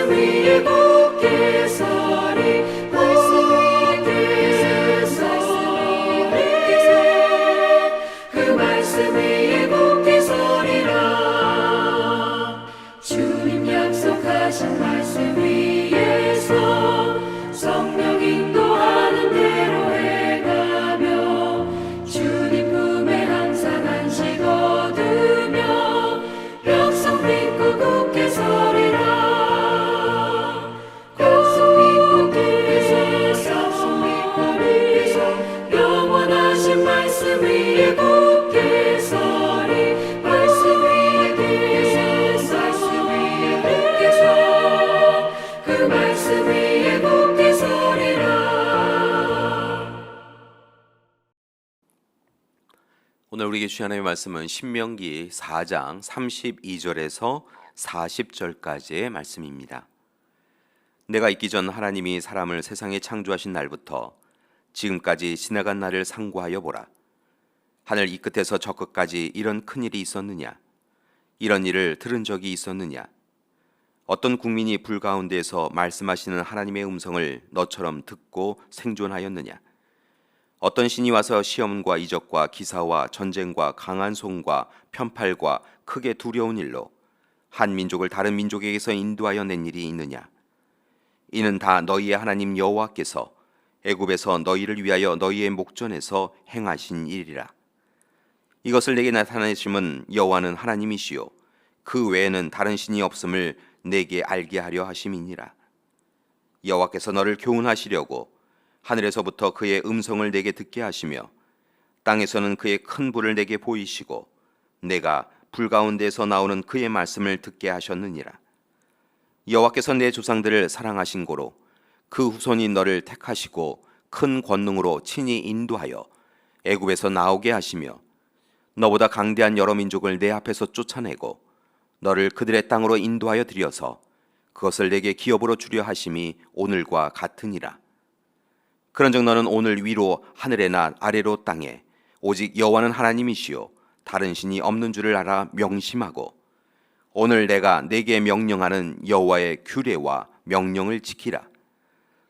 위에 굳게 서리 굳게 서리 그 말씀 위에 굳게 서리라. 주님 약속하신 말씀 위에서 성령 인도하는 대로 해가며 주님 품에 항상 안식 얻으며 약속 믿고 굳게 서리라. 약속 믿고 굳게 서 영원하신 말씀 위에 굳게 서리 말씀 위에 굳게 서 그 말씀 위에 굳게 서리라. 오늘 우리에게 주신 하나님의 말씀은 신명기 4장 32절에서 40절까지의 말씀입니다. 내가 있기 전 하나님이 사람을 세상에 창조하신 날부터 지금까지 지나간 날을 상고하여 보라. 하늘 이 끝에서 저 끝까지 이런 큰일이 있었느냐? 이런 일을 들은 적이 있었느냐? 어떤 국민이 불 가운데에서 말씀하시는 하나님의 음성을 너처럼 듣고 생존하였느냐? 어떤 신이 와서 시험과 이적과 기사와 전쟁과 강한 손과 편팔과 크게 두려운 일로 한 민족을 다른 민족에게서 인도하여 낸 일이 있느냐? 이는 다 너희의 하나님 여호와께서 애굽에서 너희를 위하여 너희의 목전에서 행하신 일이라. 이것을 내게 나타내심은 여호와는 하나님이시요 그 외에는 다른 신이 없음을 내게 알게 하려 하심이니라. 여호와께서 너를 교훈하시려고 하늘에서부터 그의 음성을 내게 듣게 하시며 땅에서는 그의 큰 불을 내게 보이시고 내가 불 가운데에서 나오는 그의 말씀을 듣게 하셨느니라. 여호와께서 내 조상들을 사랑하신 고로 그 후손이 너를 택하시고 큰 권능으로 친히 인도하여 애굽에서 나오게 하시며 너보다 강대한 여러 민족을 내 앞에서 쫓아내고 너를 그들의 땅으로 인도하여 들여서 그것을 내게 기업으로 주려 하심이 오늘과 같으니라. 그런즉 너는 오늘 위로 하늘에나 아래로 땅에 오직 여호와는 하나님이시요 다른 신이 없는 줄을 알아 명심하고 오늘 내가 내게 명령하는 여호와의 규례와 명령을 지키라.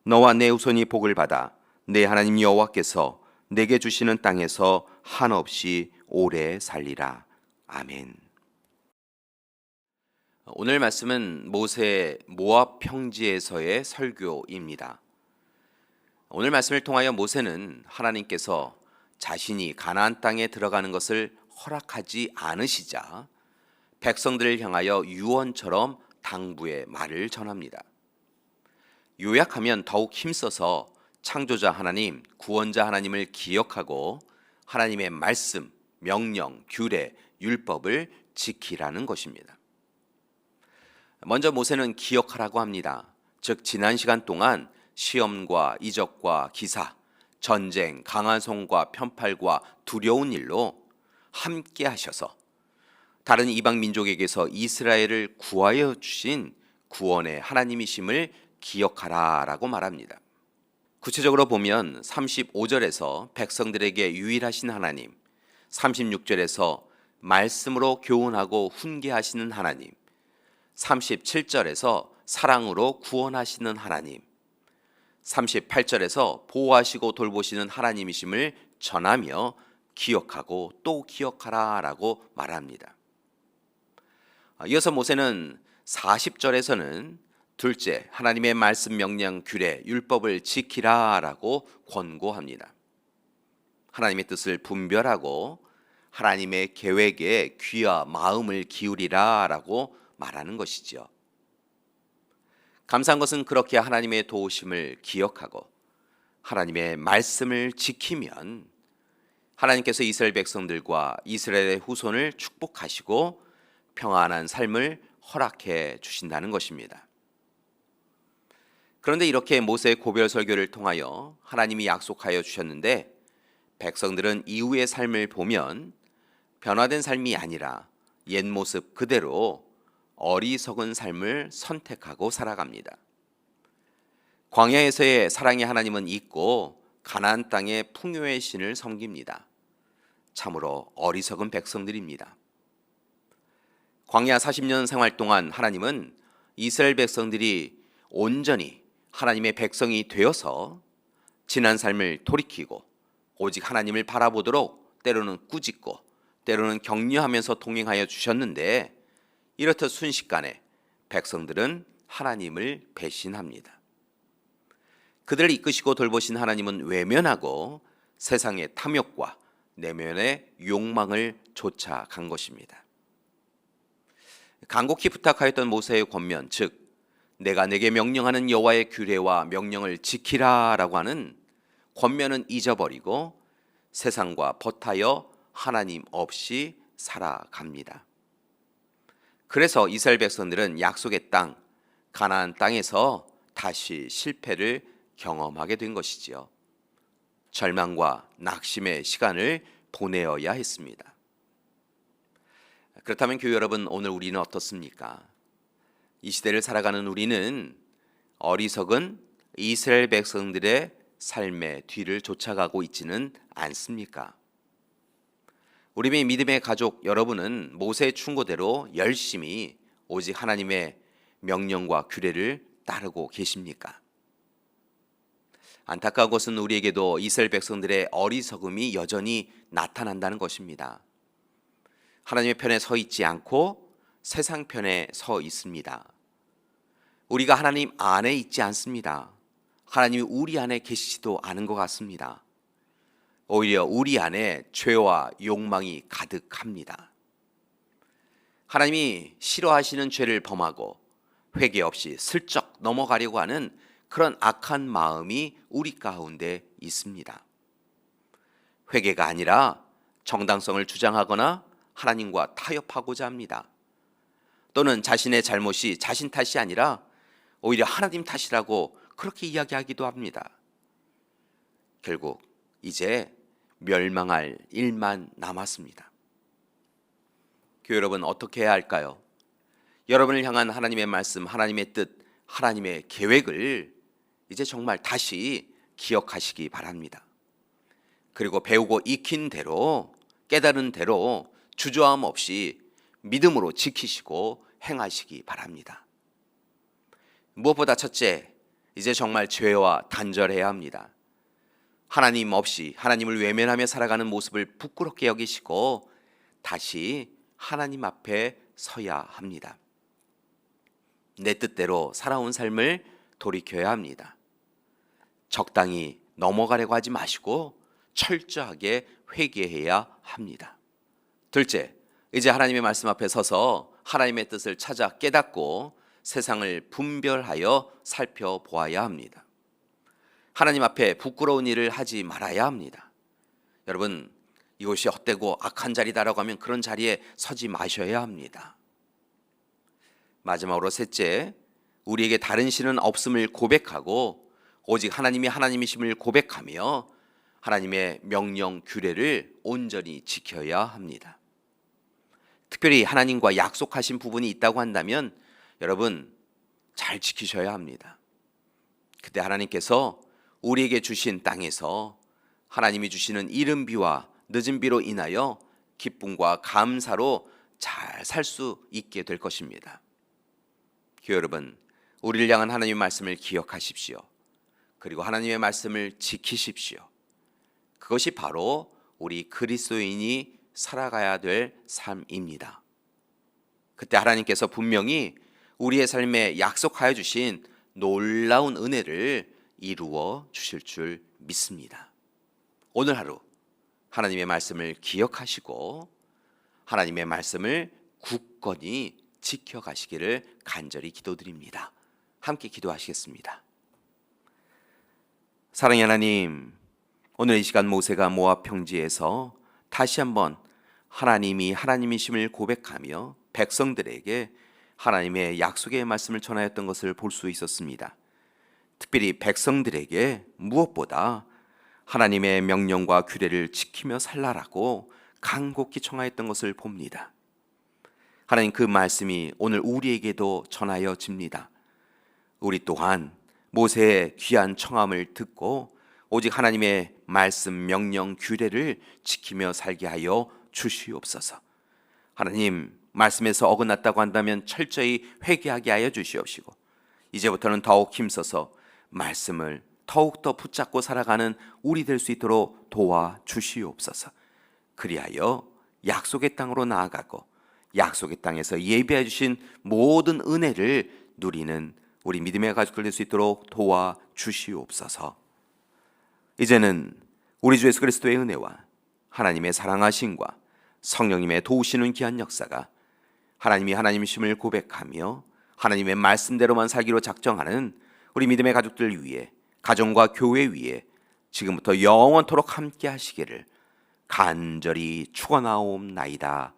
너와 내 후손이 복을 받아 내 하나님 여호와께서 내게 주시는 땅에서 한없이 오래 살리라. 아멘. 오늘 말씀은 모세의 모압 평지에서의 설교입니다. 오늘 말씀을 통하여 모세는 하나님께서 자신이 가나안 땅에 들어가는 것을 허락하지 않으시자 백성들을 향하여 유언처럼 당부의 말을 전합니다. 요약하면 더욱 힘써서 창조자 하나님, 구원자 하나님을 기억하고 하나님의 말씀, 명령, 규례, 율법을 지키라는 것입니다. 먼저 모세는 기억하라고 합니다. 즉 지난 시간 동안 시험과 이적과 기사, 전쟁, 강한 손과 편팔과 두려운 일로 함께 하셔서 다른 이방 민족에게서 이스라엘을 구하여 주신 구원의 하나님이심을 기억하라라고 말합니다. 구체적으로 보면 35절에서 백성들에게 유일하신 하나님, 36절에서 말씀으로 교훈하고 훈계하시는 하나님, 37절에서 사랑으로 구원하시는 하나님, 38절에서 보호하시고 돌보시는 하나님이심을 전하며 기억하고 또 기억하라라고 말합니다. 이어서 모세는 40절에서는 둘째, 하나님의 말씀, 명령, 규례, 율법을 지키라라고 권고합니다. 하나님의 뜻을 분별하고 하나님의 계획에 귀와 마음을 기울이라라고 말하는 것이죠. 감사한 것은 그렇게 하나님의 도우심을 기억하고 하나님의 말씀을 지키면 하나님께서 이스라엘 백성들과 이스라엘의 후손을 축복하시고 평안한 삶을 허락해 주신다는 것입니다. 그런데 이렇게 모세의 고별 설교를 통하여 하나님이 약속하여 주셨는데 백성들은 이후의 삶을 보면 변화된 삶이 아니라 옛 모습 그대로 어리석은 삶을 선택하고 살아갑니다. 광야에서의 사랑의 하나님은 있고 가나안 땅의 풍요의 신을 섬깁니다. 참으로 어리석은 백성들입니다. 광야 40년 생활 동안 하나님은 이스라엘 백성들이 온전히 하나님의 백성이 되어서 지난 삶을 돌이키고 오직 하나님을 바라보도록 때로는 꾸짖고 때로는 격려하면서 동행하여 주셨는데, 이렇듯 순식간에 백성들은 하나님을 배신합니다. 그들을 이끄시고 돌보신 하나님은 외면하고 세상의 탐욕과 내면의 욕망을 쫓아간 것입니다. 간곡히 부탁하였던 모세의 권면, 즉 내가 내게 명령하는 여호와의 규례와 명령을 지키라라고 하는 권면은 잊어버리고 세상과 벗하여 하나님 없이 살아갑니다. 그래서 이스라엘 백성들은 약속의 땅, 가나안 땅에서 다시 실패를 경험하게 된 것이지요. 절망과 낙심의 시간을 보내어야 했습니다. 그렇다면 교회 여러분, 오늘 우리는 어떻습니까? 이 시대를 살아가는 우리는 어리석은 이스라엘 백성들의 삶의 뒤를 쫓아가고 있지는 않습니까? 우리 믿음의 가족 여러분은 모세의 충고대로 열심히 오직 하나님의 명령과 규례를 따르고 계십니까? 안타까운 것은 우리에게도 이스라엘 백성들의 어리석음이 여전히 나타난다는 것입니다. 하나님의 편에 서 있지 않고 세상 편에 서 있습니다. 우리가 하나님 안에 있지 않습니다. 하나님이 우리 안에 계시지도 않은 것 같습니다. 오히려 우리 안에 죄와 욕망이 가득합니다. 하나님이 싫어하시는 죄를 범하고 회개 없이 슬쩍 넘어가려고 하는 그런 악한 마음이 우리 가운데 있습니다. 회개가 아니라 정당성을 주장하거나 하나님과 타협하고자 합니다. 또는 자신의 잘못이 자신 탓이 아니라 오히려 하나님 탓이라고 그렇게 이야기하기도 합니다. 결국 이제 멸망할 일만 남았습니다. 교회 여러분, 어떻게 해야 할까요? 여러분을 향한 하나님의 말씀, 하나님의 뜻, 하나님의 계획을 이제 정말 다시 기억하시기 바랍니다. 그리고 배우고 익힌 대로, 깨달은 대로 주저함 없이 믿음으로 지키시고 행하시기 바랍니다. 무엇보다 첫째, 이제 정말 죄와 단절해야 합니다. 하나님 없이 하나님을 외면하며 살아가는 모습을 부끄럽게 여기시고 다시 하나님 앞에 서야 합니다. 내 뜻대로 살아온 삶을 돌이켜야 합니다. 적당히 넘어가려고 하지 마시고 철저하게 회개해야 합니다. 둘째, 이제 하나님의 말씀 앞에 서서 하나님의 뜻을 찾아 깨닫고 세상을 분별하여 살펴보아야 합니다. 하나님 앞에 부끄러운 일을 하지 말아야 합니다. 여러분, 이곳이 헛되고 악한 자리다라고 하면 그런 자리에 서지 마셔야 합니다. 마지막으로 셋째, 우리에게 다른 신은 없음을 고백하고 오직 하나님이 하나님이심을 고백하며 하나님의 명령 규례를 온전히 지켜야 합니다. 특별히 하나님과 약속하신 부분이 있다고 한다면 여러분 잘 지키셔야 합니다. 그때 하나님께서 우리에게 주신 땅에서 하나님이 주시는 이른 비와 늦은 비로 인하여 기쁨과 감사로 잘 살 수 있게 될 것입니다. 교회 여러분, 우리를 향한 하나님의 말씀을 기억하십시오. 그리고 하나님의 말씀을 지키십시오. 그것이 바로 우리 그리스도인이 살아가야 될 삶입니다. 그때 하나님께서 분명히 우리의 삶에 약속하여 주신 놀라운 은혜를 이루어 주실 줄 믿습니다. 오늘 하루 하나님의 말씀을 기억하시고 하나님의 말씀을 굳건히 지켜가시기를 간절히 기도드립니다. 함께 기도하시겠습니다. 사랑의 하나님, 오늘 이 시간 모세가 모압 평지에서 다시 한번 하나님이 하나님이심을 고백하며 백성들에게 하나님의 약속의 말씀을 전하였던 것을 볼 수 있었습니다. 특별히 백성들에게 무엇보다 하나님의 명령과 규례를 지키며 살라라고 간곡히 청하였던 것을 봅니다. 하나님, 그 말씀이 오늘 우리에게도 전하여집니다. 우리 또한 모세의 귀한 청함을 듣고 오직 하나님의 말씀, 명령, 규례를 지키며 살게 하여 주시옵소서. 하나님, 말씀에서 어긋났다고 한다면 철저히 회개하게 하여 주시옵시고 이제부터는 더욱 힘써서 말씀을 더욱더 붙잡고 살아가는 우리 될 수 있도록 도와주시옵소서. 그리하여 약속의 땅으로 나아가고 약속의 땅에서 예비해 주신 모든 은혜를 누리는 우리 믿음의 가족들 될 수 있도록 도와주시옵소서. 이제는 우리 주 예수 그리스도의 은혜와 하나님의 사랑하심과 성령님의 도우시는 귀한 역사가 하나님이 하나님이심을 고백하며 하나님의 말씀대로만 살기로 작정하는 우리 믿음의 가족들 위해, 가정과 교회 위에 지금부터 영원토록 함께 하시기를 간절히 축원하옵나이다.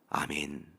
아멘.